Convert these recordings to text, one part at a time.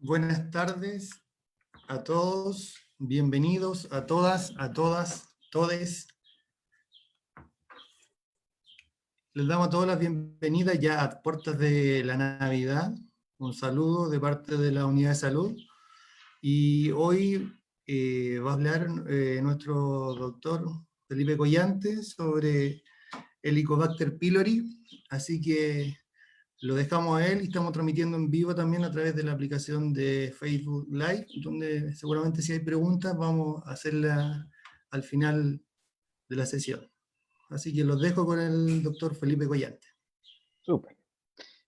Buenas tardes a todos, bienvenidos a todas, todes. Les damos a todas las bienvenidas ya a puertas de la Navidad. Un saludo de parte de la Unidad de Salud. Y hoy va a hablar nuestro doctor Felipe Collante sobre Helicobacter pylori. Así que lo dejamos a él y estamos transmitiendo en vivo también a través de la aplicación de Facebook Live, donde seguramente si hay preguntas vamos a hacerlas al final de la sesión. Así que los dejo con el doctor Felipe Collante. Súper.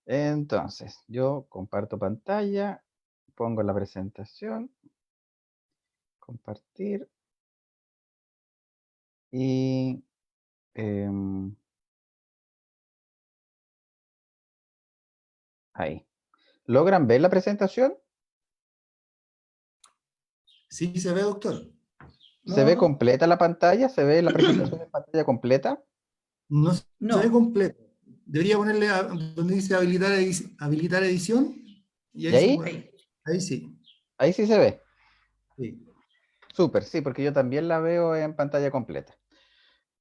Entonces, yo comparto pantalla, pongo la presentación, compartir y ahí. ¿Logran ver la presentación? ¿Sí se ve, doctor? ¿Se ve completa la pantalla? ¿Se ve la presentación en pantalla completa? No se ve completo. Debería ponerle donde dice habilitar edición y ¿Y ahí se ahí? puede. Ahí sí. Ahí sí se ve. Sí. Súper, sí, porque yo también la veo en pantalla completa.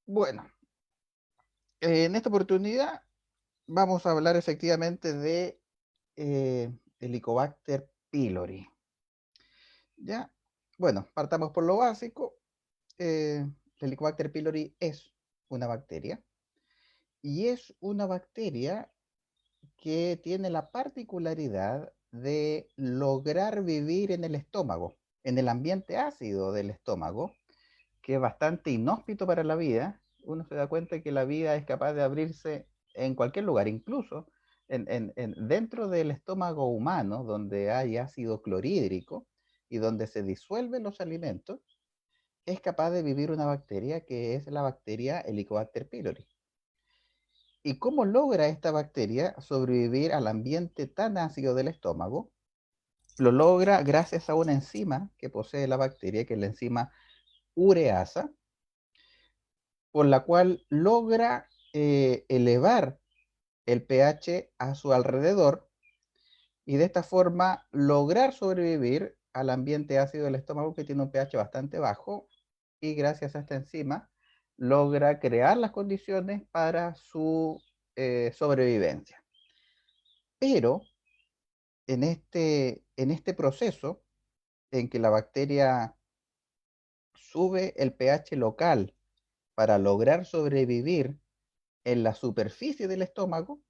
Bueno, en esta oportunidad vamos a hablar efectivamente de Helicobacter pylori. ¿Ya? Bueno, partamos por lo básico. Helicobacter pylori es una bacteria y es una bacteria que tiene la particularidad de lograr vivir en el estómago, en el ambiente ácido del estómago, que es bastante inhóspito para la vida. Uno se da cuenta que la vida es capaz de abrirse en cualquier lugar, incluso dentro del estómago humano, donde hay ácido clorhídrico y donde se disuelven los alimentos, es capaz de vivir una bacteria que es la bacteria Helicobacter pylori. ¿Y cómo logra esta bacteria sobrevivir al ambiente tan ácido del estómago? Lo logra gracias a una enzima que posee la bacteria, que es la enzima ureasa, por la cual logra elevar el pH a su alrededor y de esta forma lograr sobrevivir al ambiente ácido del estómago, que tiene un pH bastante bajo, y gracias a esta enzima logra crear las condiciones para su sobrevivencia. Pero en este proceso en que la bacteria sube el pH local para lograr sobrevivir en la superficie del estómago,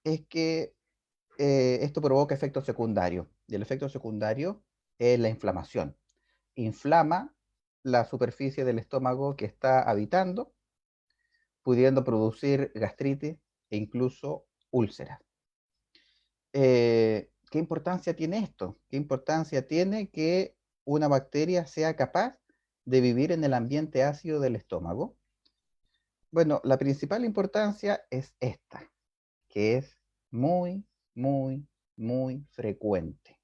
es que esto provoca efectos secundarios. Y el efecto secundario es la inflamación. Inflama la superficie del estómago que está habitando, pudiendo producir gastritis e incluso úlceras. ¿Qué importancia tiene esto? ¿Qué importancia tiene que una bacteria sea capaz de vivir en el ambiente ácido del estómago? Bueno, la principal importancia es esta, que es muy, muy, muy frecuente.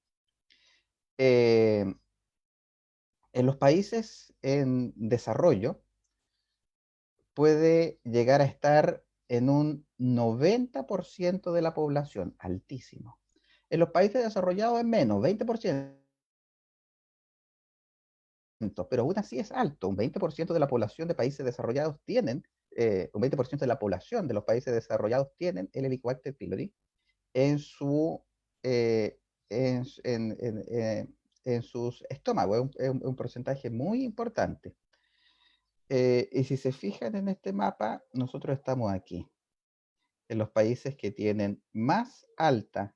Eh, en los países en desarrollo puede llegar a estar en un 90% de la población, altísimo. En los países desarrollados es menos, 20%, pero aún así es alto. Un 20% de la población de países desarrollados tienen, un 20% de la población de los países desarrollados tienen el Helicobacter pylori en su eh, en sus estómagos. Es un porcentaje muy importante. Y si se fijan en este mapa, nosotros estamos aquí, en los países que tienen más alta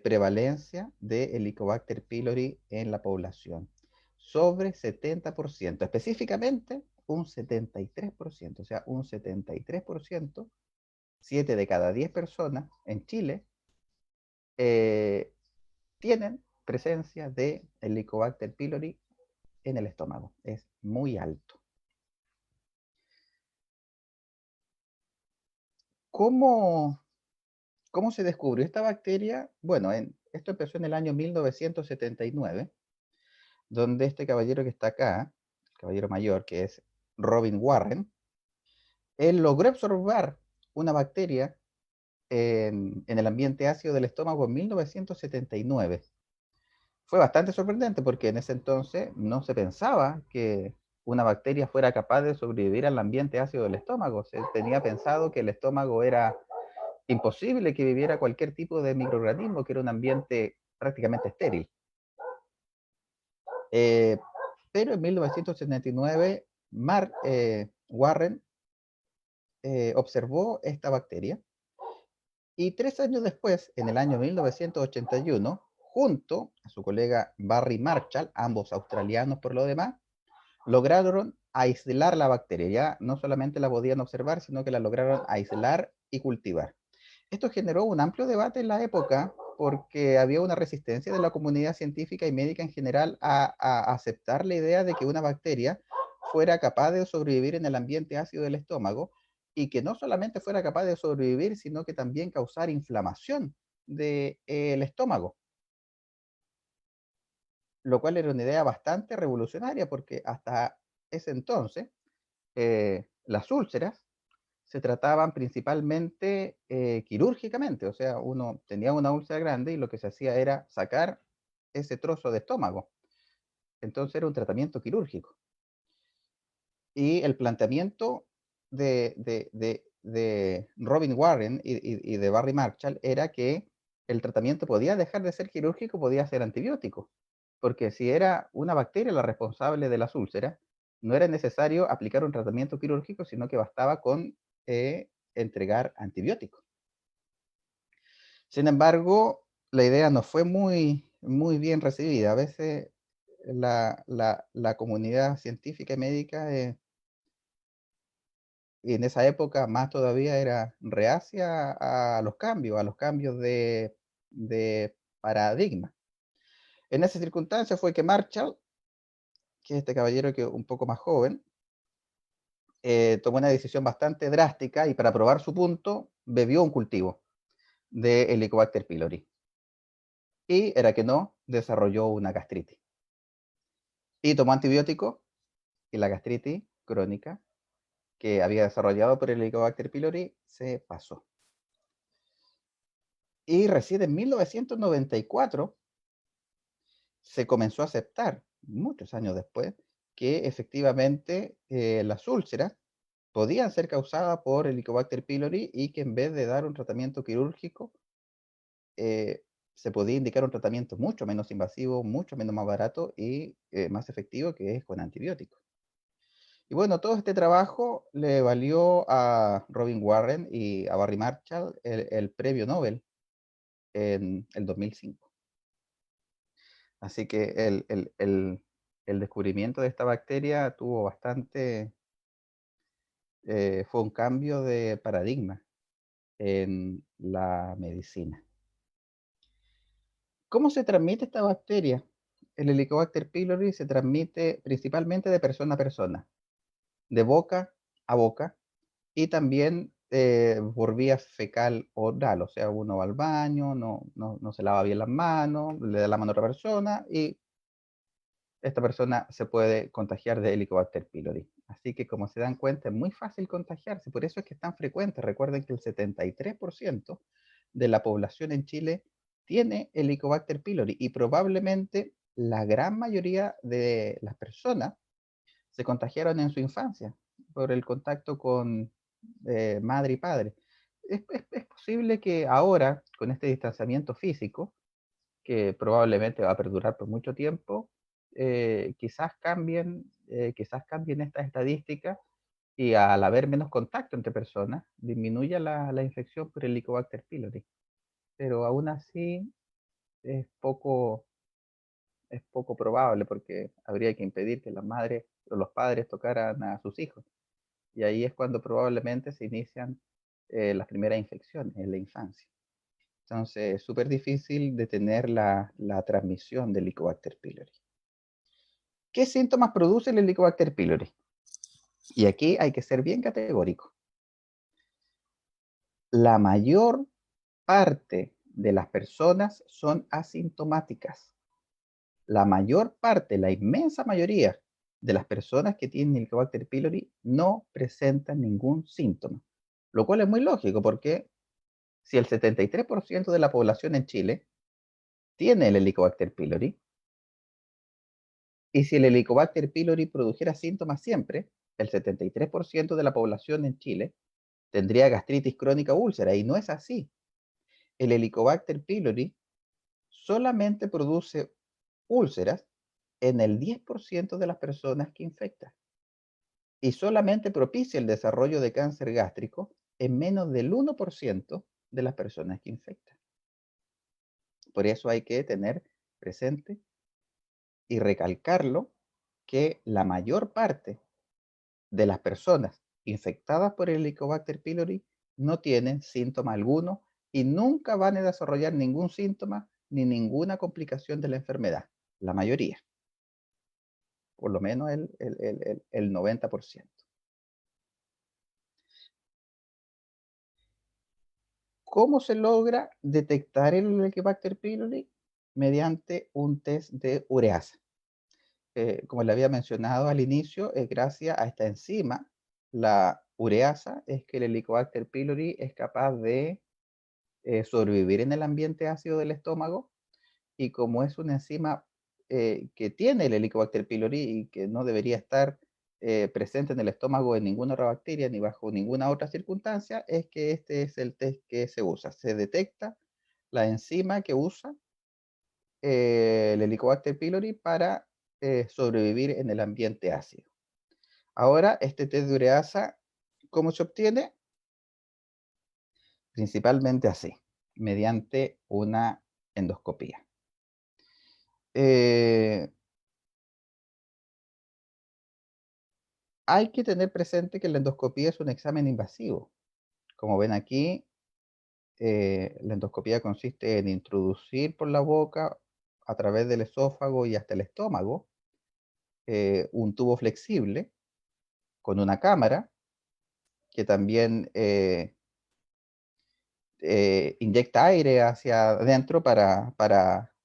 prevalencia de Helicobacter pylori en la población, sobre 70%, específicamente un 73%, o sea, un 73%, 7 de cada 10 personas en Chile tienen presencia de Helicobacter pylori en el estómago. Es muy alto. ¿Cómo, cómo se descubrió esta bacteria? Bueno, esto empezó en el año 1979, donde este caballero que está acá, el caballero mayor, que es Robin Warren, él logró observar una bacteria en el ambiente ácido del estómago en 1979. Fue bastante sorprendente porque en ese entonces no se pensaba que una bacteria fuera capaz de sobrevivir al ambiente ácido del estómago. Se tenía pensado que el estómago era imposible que viviera cualquier tipo de microorganismo, que era un ambiente prácticamente estéril. Pero en 1979, Warren observó esta bacteria y 3 años después, en el año 1981, junto a su colega Barry Marshall, ambos australianos por lo demás, lograron aislar la bacteria. Ya no solamente la podían observar, sino que la lograron aislar y cultivar. Esto generó un amplio debate en la época porque había una resistencia de la comunidad científica y médica en general a aceptar la idea de que una bacteria fuera capaz de sobrevivir en el ambiente ácido del estómago y que no solamente fuera capaz de sobrevivir, sino que también causar inflamación del estómago, lo cual era una idea bastante revolucionaria porque hasta ese entonces las úlceras se trataban principalmente quirúrgicamente, o sea, uno tenía una úlcera grande y lo que se hacía era sacar ese trozo de estómago. Entonces era un tratamiento quirúrgico. Y el planteamiento de Robin Warren y de Barry Marshall era que el tratamiento podía dejar de ser quirúrgico, podía ser antibiótico, porque si era una bacteria la responsable de las úlceras, no era necesario aplicar un tratamiento quirúrgico, sino que bastaba con entregar antibióticos. Sin embargo, la idea no fue muy bien recibida. A veces la comunidad científica y médica, y en esa época más todavía, era reacia a los cambios de paradigma. En esa circunstancia fue que Marshall, que es este caballero que un poco más joven, tomó una decisión bastante drástica y para probar su punto bebió un cultivo de Helicobacter pylori. Y era que no, desarrolló una gastritis. Y tomó antibióticos y la gastritis crónica que había desarrollado por el Helicobacter pylori se pasó. Y recién en 1994 se comenzó a aceptar, muchos años después, que efectivamente las úlceras podían ser causadas por el Helicobacter pylori y que en vez de dar un tratamiento quirúrgico, se podía indicar un tratamiento mucho menos invasivo, mucho menos más barato y más efectivo, que es con antibióticos. Y bueno, todo este trabajo le valió a Robin Warren y a Barry Marshall el premio Nobel en el 2005. Así que el descubrimiento de esta bacteria tuvo bastante, fue un cambio de paradigma en la medicina. ¿Cómo se transmite esta bacteria? El Helicobacter pylori se transmite principalmente de persona a persona, de boca a boca, y también por vía fecal oral, o sea, uno va al baño, no se lava bien las manos, le da la mano a otra persona y esta persona se puede contagiar de Helicobacter pylori. Así que como se dan cuenta, es muy fácil contagiarse, por eso es que es tan frecuente. Recuerden que el 73% de la población en Chile tiene Helicobacter pylori y probablemente la gran mayoría de las personas se contagiaron en su infancia por el contacto con madre y padre. Es posible que ahora, con este distanciamiento físico, que probablemente va a perdurar por mucho tiempo, quizás cambien estas estadísticas y al haber menos contacto entre personas, disminuya la infección por el Helicobacter pylori. Pero aún así es poco, es poco probable porque habría que impedir que las madres o los padres tocaran a sus hijos. Y ahí es cuando probablemente se inician las primeras infecciones en la infancia. Entonces es súper difícil detener la transmisión del Helicobacter pylori. ¿Qué síntomas produce el Helicobacter pylori? Y aquí hay que ser bien categórico. La mayor parte de las personas son asintomáticas. La mayor parte, la inmensa mayoría de las personas que tienen Helicobacter pylori no presentan ningún síntoma, lo cual es muy lógico porque Si el 73% de la población en Chile tiene el Helicobacter pylori, y si el Helicobacter pylori produjera síntomas siempre, el 73% de la población en Chile tendría gastritis crónica o úlcera, y no es así. El Helicobacter pylori solamente produce úlceras en el 10% de las personas que infecta, y solamente propicia el desarrollo de cáncer gástrico en menos del 1% de las personas que infecta. Por eso hay que tener presente y recalcarlo, que la mayor parte de las personas infectadas por el Helicobacter pylori no tienen síntoma alguno y nunca van a desarrollar ningún síntoma ni ninguna complicación de la enfermedad. La mayoría, por lo menos el 90%. ¿Cómo se logra detectar el Helicobacter pylori? Mediante un test de ureasa. Como le había mencionado al inicio, gracias a esta enzima, la ureasa, es que el Helicobacter pylori es capaz de sobrevivir en el ambiente ácido del estómago, y como es una enzima que tiene el Helicobacter pylori y que no debería estar presente en el estómago en ninguna otra bacteria ni bajo ninguna otra circunstancia, es que este es el test que se usa. Se detecta la enzima que usa el Helicobacter pylori para sobrevivir en el ambiente ácido. Ahora, este test de ureasa, ¿cómo se obtiene? Principalmente así, mediante una endoscopía. Hay que tener presente que la endoscopía es un examen invasivo. Como ven aquí, la endoscopía consiste en introducir por la boca, a través del esófago y hasta el estómago, un tubo flexible con una cámara que también inyecta aire hacia adentro para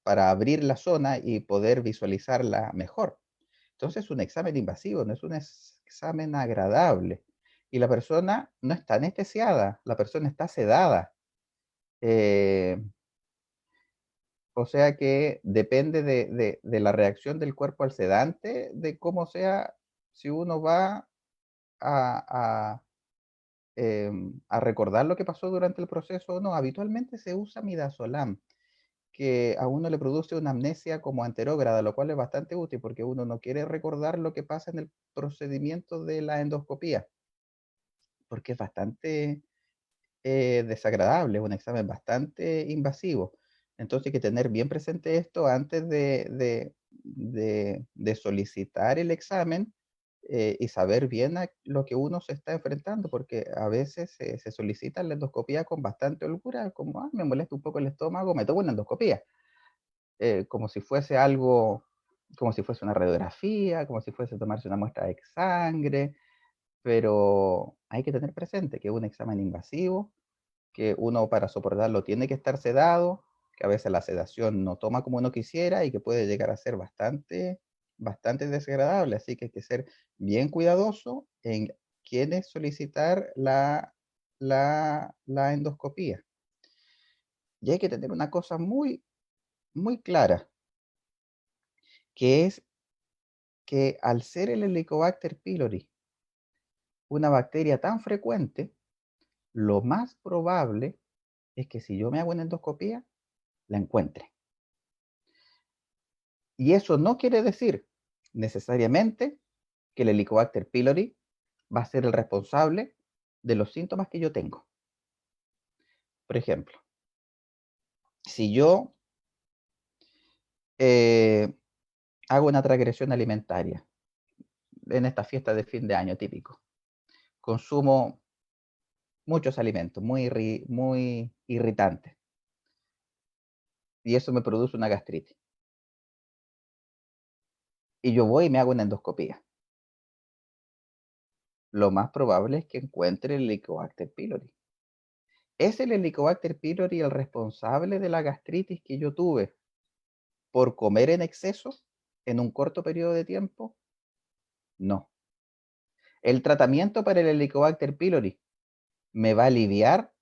abrir la zona y poder visualizarla mejor. Entonces es un examen invasivo, no es un examen agradable. Y la persona no está anestesiada, la persona está sedada. Eh, o sea que depende de la reacción del cuerpo al sedante, de cómo sea, si uno va a, a recordar lo que pasó durante el proceso o no. Habitualmente se usa midazolam, que a uno le produce una amnesia como anterógrada, lo cual es bastante útil porque uno no quiere recordar lo que pasa en el procedimiento de la endoscopía, porque es bastante desagradable, es un examen bastante invasivo. Entonces hay que tener bien presente esto antes de solicitar el examen, y saber bien a lo que uno se está enfrentando, porque a veces se solicita la endoscopía con bastante holgura, como me molesta un poco el estómago, me tomo una endoscopía, como si fuese algo, como si fuese una radiografía, como si fuese tomarse una muestra de sangre, pero hay que tener presente que es un examen invasivo, que uno para soportarlo tiene que estar sedado, que a veces la sedación no toma como uno quisiera y que puede llegar a ser bastante desagradable. Así que hay que ser bien cuidadoso en quiénes solicitar la endoscopía. Y hay que tener una cosa muy clara, que es que al ser el Helicobacter pylori una bacteria tan frecuente, lo más probable es que si yo me hago una endoscopía, la encuentre. Y eso no quiere decir necesariamente que el Helicobacter pylori va a ser el responsable de los síntomas que yo tengo. Por ejemplo, si yo hago una transgresión alimentaria en esta fiesta de fin de año típico, consumo muchos alimentos muy irritantes y eso me produce una gastritis. Y yo voy y me hago una endoscopía. Lo más probable es que encuentre el Helicobacter pylori. ¿Es el Helicobacter pylori el responsable de la gastritis que yo tuve por comer en exceso en un corto periodo de tiempo? No. ¿El tratamiento para el Helicobacter pylori me va a aliviar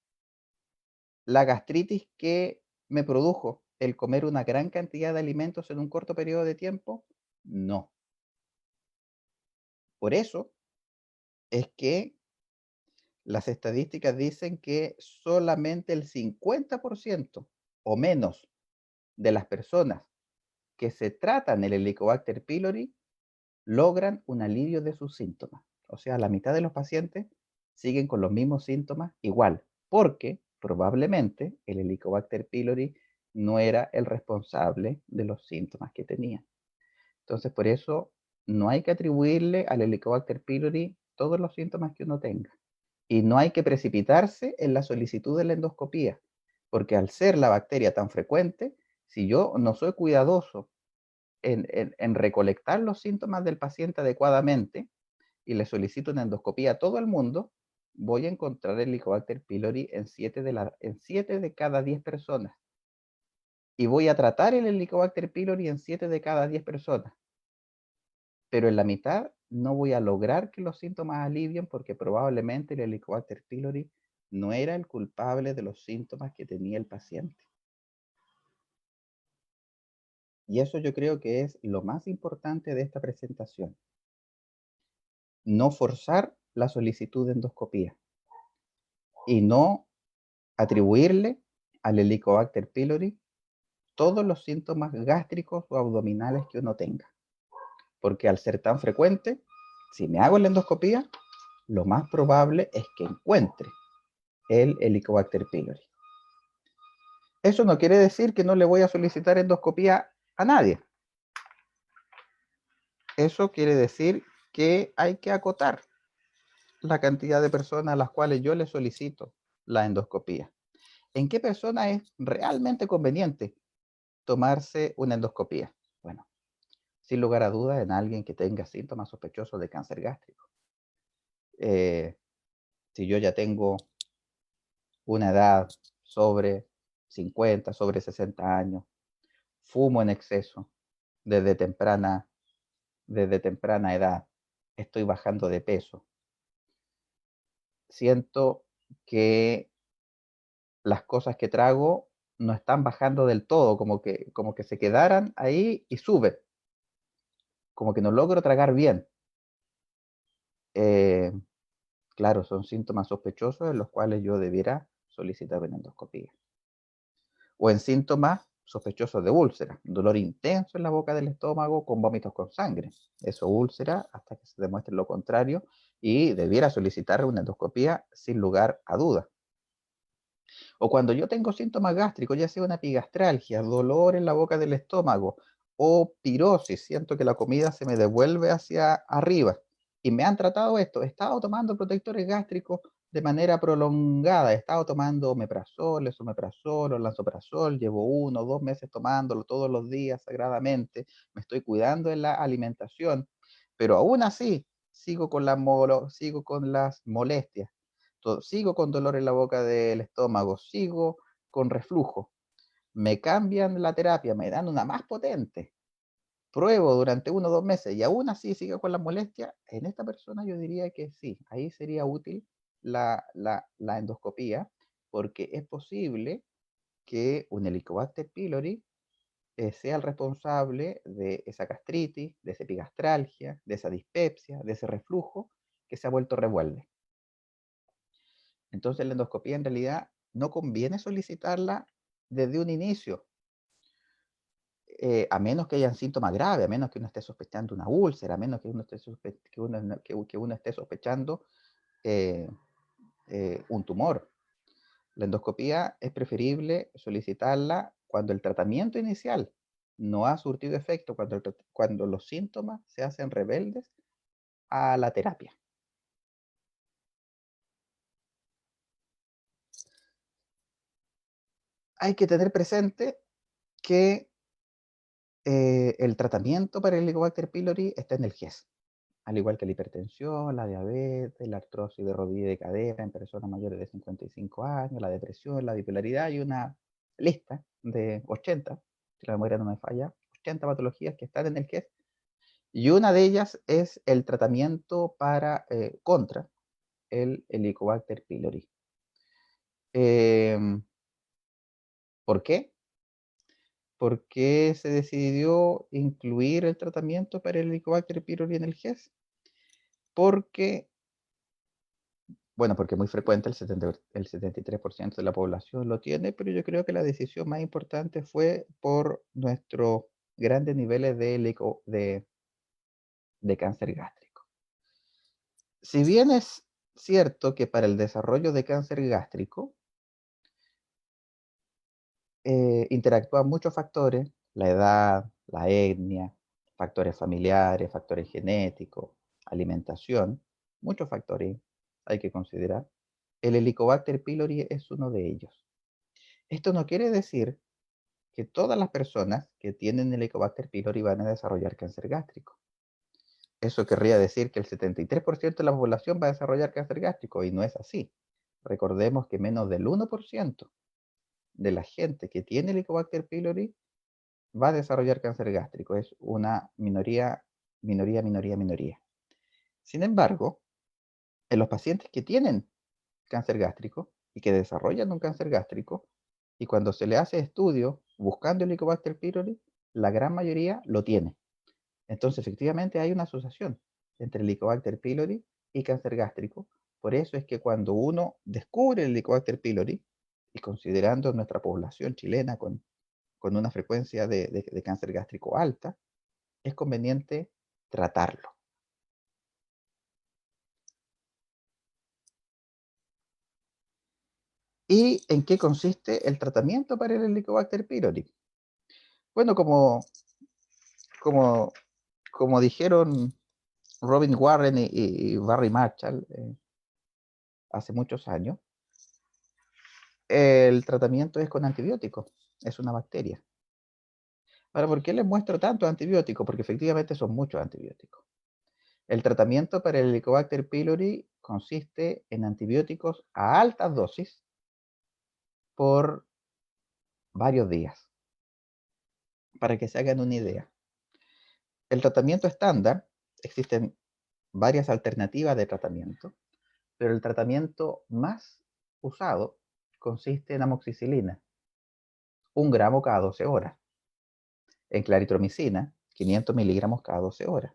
la gastritis que me produjo el comer una gran cantidad de alimentos en un corto periodo de tiempo, no. Por eso es que las estadísticas dicen que solamente el 50% o menos de las personas que se tratan el Helicobacter pylori logran un alivio de sus síntomas. O sea, la mitad de los pacientes siguen con los mismos síntomas igual, porque probablemente el Helicobacter pylori no era el responsable de los síntomas que tenía. Entonces, por eso no hay que atribuirle al Helicobacter pylori todos los síntomas que uno tenga. Y no hay que precipitarse en la solicitud de la endoscopía, porque al ser la bacteria tan frecuente, si yo no soy cuidadoso en recolectar los síntomas del paciente adecuadamente y le solicito una endoscopía a todo el mundo, voy a encontrar el Helicobacter pylori en 7 de cada 10 personas. Y voy a tratar el Helicobacter pylori en 7 de cada 10 personas. Pero en la mitad no voy a lograr que los síntomas alivien porque probablemente el Helicobacter pylori no era el culpable de los síntomas que tenía el paciente. Y eso yo creo que es lo más importante de esta presentación. No forzar la solicitud de endoscopía y no atribuirle al Helicobacter pylori todos los síntomas gástricos o abdominales que uno tenga. Porque al ser tan frecuente, si me hago la endoscopía, lo más probable es que encuentre el Helicobacter pylori. Eso no quiere decir que no le voy a solicitar endoscopía a nadie. Eso quiere decir que hay que acotar la cantidad de personas a las cuales yo le solicito la endoscopía. ¿En qué persona es realmente conveniente tomarse una endoscopía? Bueno, sin lugar a dudas, en alguien que tenga síntomas sospechosos de cáncer gástrico. Si yo ya tengo una edad sobre 50, sobre 60 años, fumo en exceso desde temprana edad, estoy bajando de peso, siento que las cosas que trago no están bajando del todo, como que se quedaran ahí y suben, como que no logro tragar bien. Claro, son síntomas sospechosos en los cuales yo debiera solicitar una endoscopía. O en síntomas sospechosos de úlcera, dolor intenso en la boca del estómago con vómitos con sangre. Eso úlcera hasta que se demuestre lo contrario y debiera solicitar una endoscopía sin lugar a duda. O cuando yo tengo síntomas gástricos, ya sea una epigastralgia, dolor en la boca del estómago o pirosis, siento que la comida se me devuelve hacia arriba y me han tratado esto, he estado tomando protectores gástricos de manera prolongada, he estado tomando omeprazol, esomeprazol o lansoprazol, llevo 1 o 2 meses tomándolo todos los días sagradamente, me estoy cuidando en la alimentación, pero aún así sigo con las molestias, sigo con dolor en la boca del estómago, sigo con reflujo, me cambian la terapia, me dan una más potente, pruebo durante 1 o 2 meses y aún así sigo con las molestias, en esta persona yo diría que sí, ahí sería útil la endoscopía, porque es posible que un Helicobacter pylori sea el responsable de esa gastritis, de esa epigastralgia, de esa dispepsia, de ese reflujo que se ha vuelto revuelve. Entonces la endoscopía en realidad no conviene solicitarla desde un inicio, a menos que hayan síntomas graves, a menos que uno esté sospechando una úlcera, a menos que uno esté sospechando un tumor. La endoscopía es preferible solicitarla cuando el tratamiento inicial no ha surtido efecto, cuando los síntomas se hacen rebeldes a la terapia. Hay que tener presente que el tratamiento para el Helicobacter pylori está en el GES, al igual que la hipertensión, la diabetes, la artrosis de rodilla y de cadera en personas mayores de 55 años, la depresión, la bipolaridad y una lista de 80, si la memoria no me falla, 80 patologías que están en el GES, y una de ellas es el tratamiento contra el Helicobacter pylori. ¿Por qué? ¿Por qué se decidió incluir el tratamiento para el Helicobacter pylori en el GES? Porque es muy frecuente, el 73% de la población lo tiene, pero yo creo que la decisión más importante fue por nuestros grandes niveles de cáncer gástrico. Si bien es cierto que para el desarrollo de cáncer gástrico interactúan muchos factores, la edad, la etnia, factores familiares, factores genéticos, alimentación, muchos factores hay que considerar. El Helicobacter pylori es uno de ellos. Esto no quiere decir que todas las personas que tienen Helicobacter pylori van a desarrollar cáncer gástrico. Eso querría decir que el 73% de la población va a desarrollar cáncer gástrico, y no es así. Recordemos que menos del 1% de la gente que tiene Helicobacter pylori va a desarrollar cáncer gástrico. Es una minoría. Sin embargo, en los pacientes que tienen cáncer gástrico y que desarrollan un cáncer gástrico, y cuando se le hace estudio buscando el Helicobacter pylori, la gran mayoría lo tiene. Entonces, efectivamente, hay una asociación entre el Helicobacter pylori y cáncer gástrico. Por eso es que cuando uno descubre el Helicobacter pylori, y considerando nuestra población chilena con una frecuencia de cáncer gástrico alta, es conveniente tratarlo. ¿Y en qué consiste el tratamiento para el Helicobacter pylori? Bueno, como, como dijeron Robin Warren y Barry Marshall hace muchos años, el tratamiento es con antibióticos, es una bacteria. Ahora, ¿por qué les muestro tantos antibióticos? Porque efectivamente son muchos antibióticos. El tratamiento para el Helicobacter pylori consiste en antibióticos a altas dosis por varios días. Para que se hagan una idea, el tratamiento estándar, existen varias alternativas de tratamiento, pero el tratamiento más usado consiste en amoxicilina, 1 gramo cada 12 horas, en claritromicina, 500 miligramos cada 12 horas,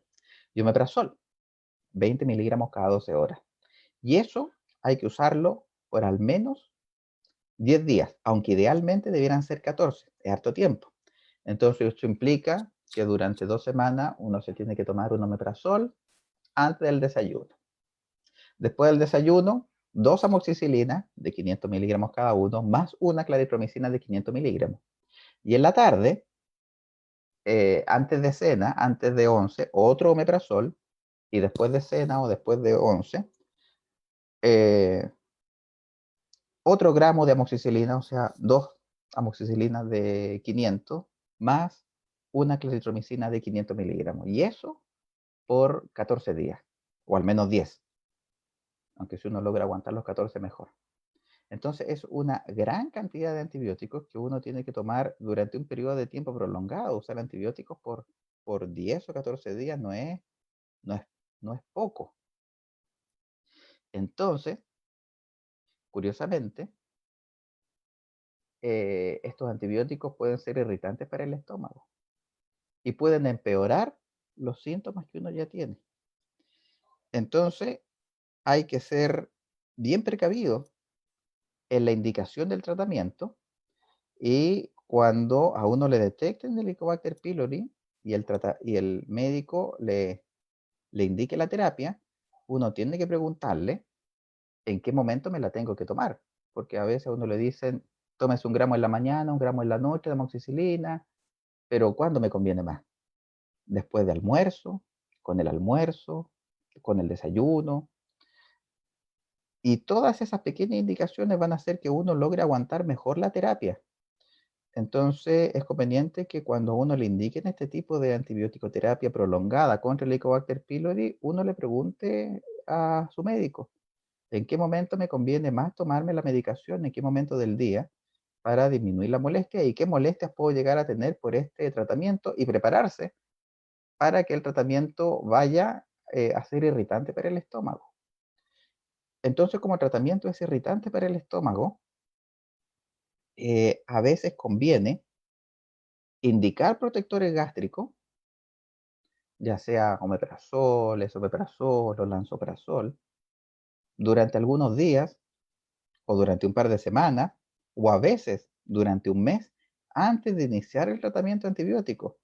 y omeprazol, 20 miligramos cada 12 horas. Y eso hay que usarlo por al menos 10 días, aunque idealmente debieran ser 14, es harto tiempo. Entonces esto implica que durante 2 semanas uno se tiene que tomar un omeprazol antes del desayuno. Después del desayuno, 2 amoxicilinas de 500 miligramos cada uno, más una claritromicina de 500 miligramos. Y en la tarde, antes de cena, antes de 11, otro omeprazol, y después de cena o después de 11, otro gramo de amoxicilina, o sea, 2 amoxicilinas de 500, más una claritromicina de 500 miligramos. Y eso por 14 días, o al menos 10. Aunque si uno logra aguantar los 14, mejor. Entonces es una gran cantidad de antibióticos que uno tiene que tomar durante un periodo de tiempo prolongado. Usar antibióticos por 10 o 14 días no es, no es poco. Entonces, curiosamente, estos antibióticos pueden ser irritantes para el estómago y pueden empeorar los síntomas que uno ya tiene. Entonces, hay que ser bien precavido en la indicación del tratamiento, y cuando a uno le detecten el Helicobacter pylori y el médico le indique la terapia, uno tiene que preguntarle en qué momento me la tengo que tomar, porque a veces a uno le dicen, tómese 1 gramo en la mañana, 1 gramo en la noche de amoxicilina, pero ¿cuándo me conviene más? Después de almuerzo, con el desayuno, y todas esas pequeñas indicaciones van a hacer que uno logre aguantar mejor la terapia. Entonces, es conveniente que cuando uno le indiquen este tipo de antibiótico-terapia prolongada contra el Helicobacter pylori, uno le pregunte a su médico, ¿en qué momento me conviene más tomarme la medicación? ¿En qué momento del día? Para disminuir la molestia, y qué molestias puedo llegar a tener por este tratamiento, y prepararse para que el tratamiento vaya a ser irritante para el estómago. Entonces, como el tratamiento es irritante para el estómago, a veces conviene indicar protectores gástricos, ya sea omeprazol, esomeprazol o lansoprazol, durante algunos días o durante un par de semanas, o a veces durante un mes, antes de iniciar el tratamiento antibiótico,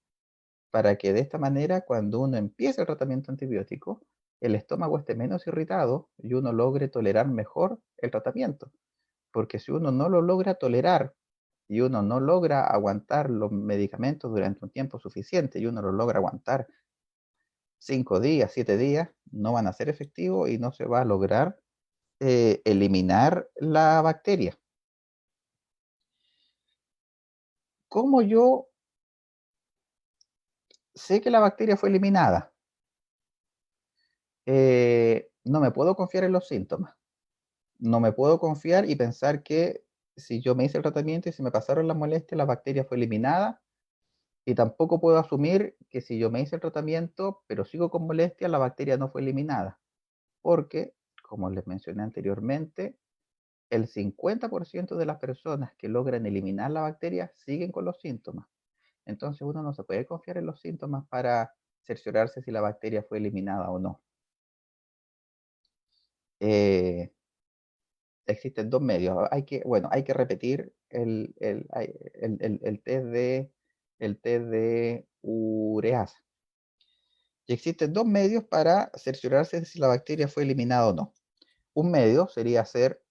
para que de esta manera, cuando uno empiece el tratamiento antibiótico, el estómago esté menos irritado y uno logre tolerar mejor el tratamiento. Porque si uno no lo logra tolerar y uno no logra aguantar los medicamentos durante un tiempo suficiente y uno lo logra aguantar 5 días, 7 días, no van a ser efectivos y no se va a lograr eliminar la bacteria. ¿Cómo yo sé que la bacteria fue eliminada? No me puedo confiar en los síntomas. No me puedo confiar y pensar que si yo me hice el tratamiento y se me pasaron las molestias, la bacteria fue eliminada. Y tampoco puedo asumir que si yo me hice el tratamiento, pero sigo con molestias, la bacteria no fue eliminada. Porque, como les mencioné anteriormente, el 50% de las personas que logran eliminar la bacteria siguen con los síntomas. Entonces uno no se puede confiar en los síntomas para cerciorarse si la bacteria fue eliminada o no. Existen dos medios. Hay que repetir el test de ureasa. Y existen dos medios para cerciorarse de si la bacteria fue eliminada o no. Un medio sería hacer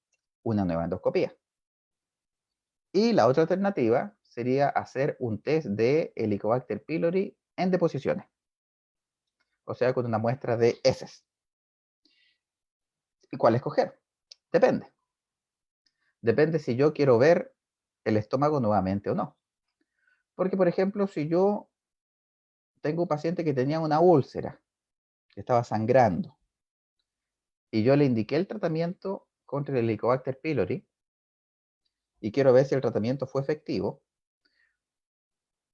una nueva endoscopía. Y la otra alternativa sería hacer un test de Helicobacter pylori en deposiciones. O sea, con una muestra de heces. ¿Y cuál escoger? Depende. Depende si yo quiero ver el estómago nuevamente o no. Porque, por ejemplo, si yo tengo un paciente que tenía una úlcera, que estaba sangrando, y yo le indiqué el tratamiento contra el Helicobacter pylori, y quiero ver si el tratamiento fue efectivo,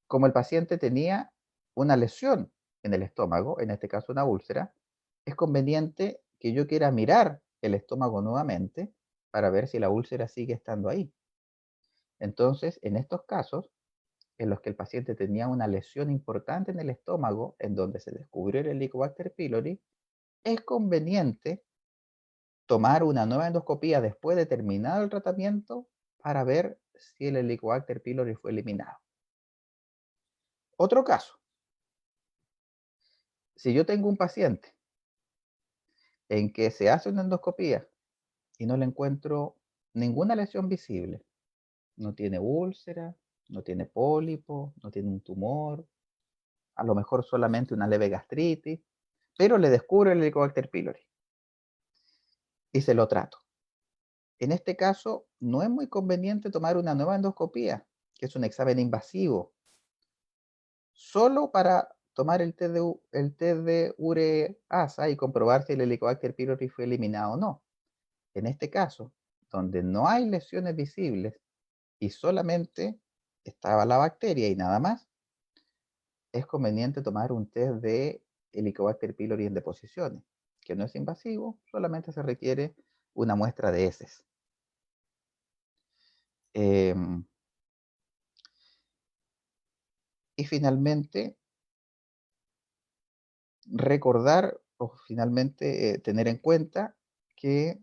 como el paciente tenía una lesión en el estómago, en este caso una úlcera, es conveniente que yo quiera mirar el estómago nuevamente para ver si la úlcera sigue estando ahí. Entonces, en estos casos, en los que el paciente tenía una lesión importante en el estómago, en donde se descubrió el Helicobacter pylori, es conveniente tomar una nueva endoscopía después de terminado el tratamiento para ver si el Helicobacter pylori fue eliminado. Otro caso, si yo tengo un paciente en que se hace una endoscopía y no le encuentro ninguna lesión visible, no tiene úlcera, no tiene pólipo, no tiene un tumor, a lo mejor solamente una leve gastritis, pero le descubro el Helicobacter pylori y se lo trato. En este caso, no es muy conveniente tomar una nueva endoscopía, que es un examen invasivo, solo para tomar el test de ureasa y comprobar si el Helicobacter pylori fue eliminado o no. En este caso, donde no hay lesiones visibles y solamente estaba la bacteria y nada más, es conveniente tomar un test de Helicobacter pylori en deposiciones, que no es invasivo, solamente se requiere una muestra de heces. Y finalmente, recordar o finalmente tener en cuenta que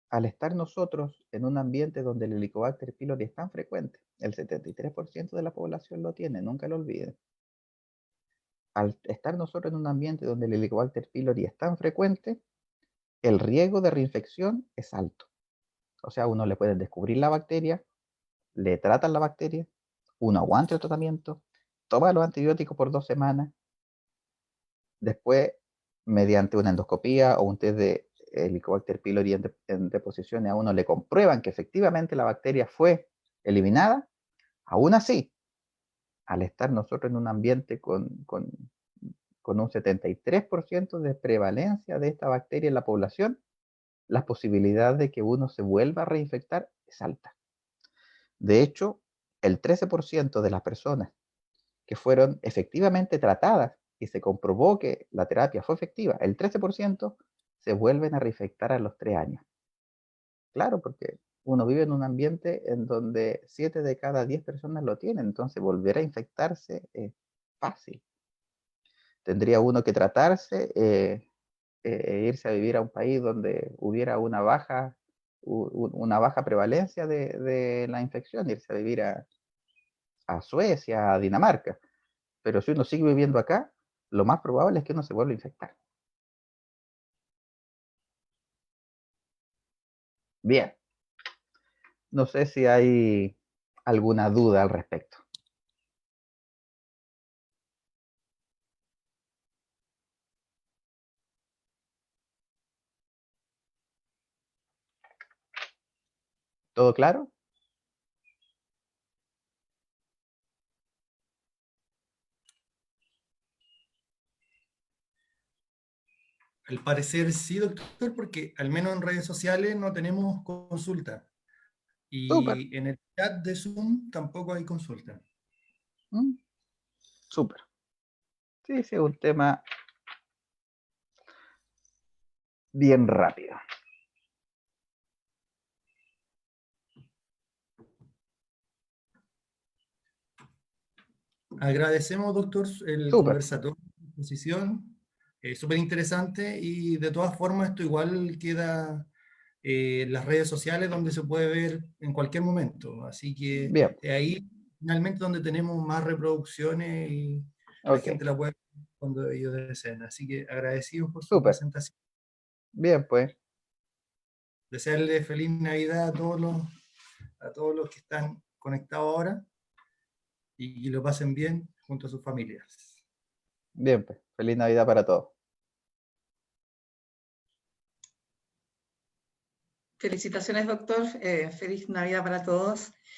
al estar nosotros en un ambiente donde el Helicobacter pylori es tan frecuente, el 73% de la población lo tiene, nunca lo olviden. Al estar nosotros en un ambiente donde el Helicobacter pylori es tan frecuente, el riesgo de reinfección es alto. O sea, uno le pueden descubrir la bacteria, le tratan la bacteria, uno aguanta el tratamiento, toma los antibióticos por 2 semanas, después, mediante una endoscopía o un test de Helicobacter pylori en deposiciones, a uno le comprueban que efectivamente la bacteria fue eliminada. Aún así, al estar nosotros en un ambiente con un 73% de prevalencia de esta bacteria en la población, la posibilidad de que uno se vuelva a reinfectar es alta. De hecho, el 13% de las personas que fueron efectivamente tratadas y se comprobó que la terapia fue efectiva, el 13% se vuelven a reinfectar a los 3 años. Claro, porque uno vive en un ambiente en donde 7 de cada 10 personas lo tienen, entonces volver a infectarse es fácil. Tendría uno que tratarse e irse a vivir a un país donde hubiera una baja prevalencia de la infección, irse a vivir a Suecia, a Dinamarca. Pero si uno sigue viviendo acá, lo más probable es que uno se vuelva a infectar. Bien, no sé si hay alguna duda al respecto. ¿Todo claro? Al parecer sí, doctor, porque al menos en redes sociales no tenemos consulta. Súper. Y en el chat de Zoom tampoco hay consulta. Súper. Sí, sí, es un tema bien rápido. Agradecemos, doctor, el Súper. conversatorio, la exposición, súper interesante, y de todas formas esto igual queda en las redes sociales donde se puede ver en cualquier momento, así que Bien. ahí finalmente donde tenemos más reproducciones y la Ok. gente la puede ver cuando ellos deseen, así que agradecidos por su Súper. presentación. Bien, pues. Desearle feliz Navidad a todos los que están conectados ahora y que lo pasen bien junto a sus familias. Bien, pues. Feliz Navidad para todos. Felicitaciones, doctor. Feliz Navidad para todos.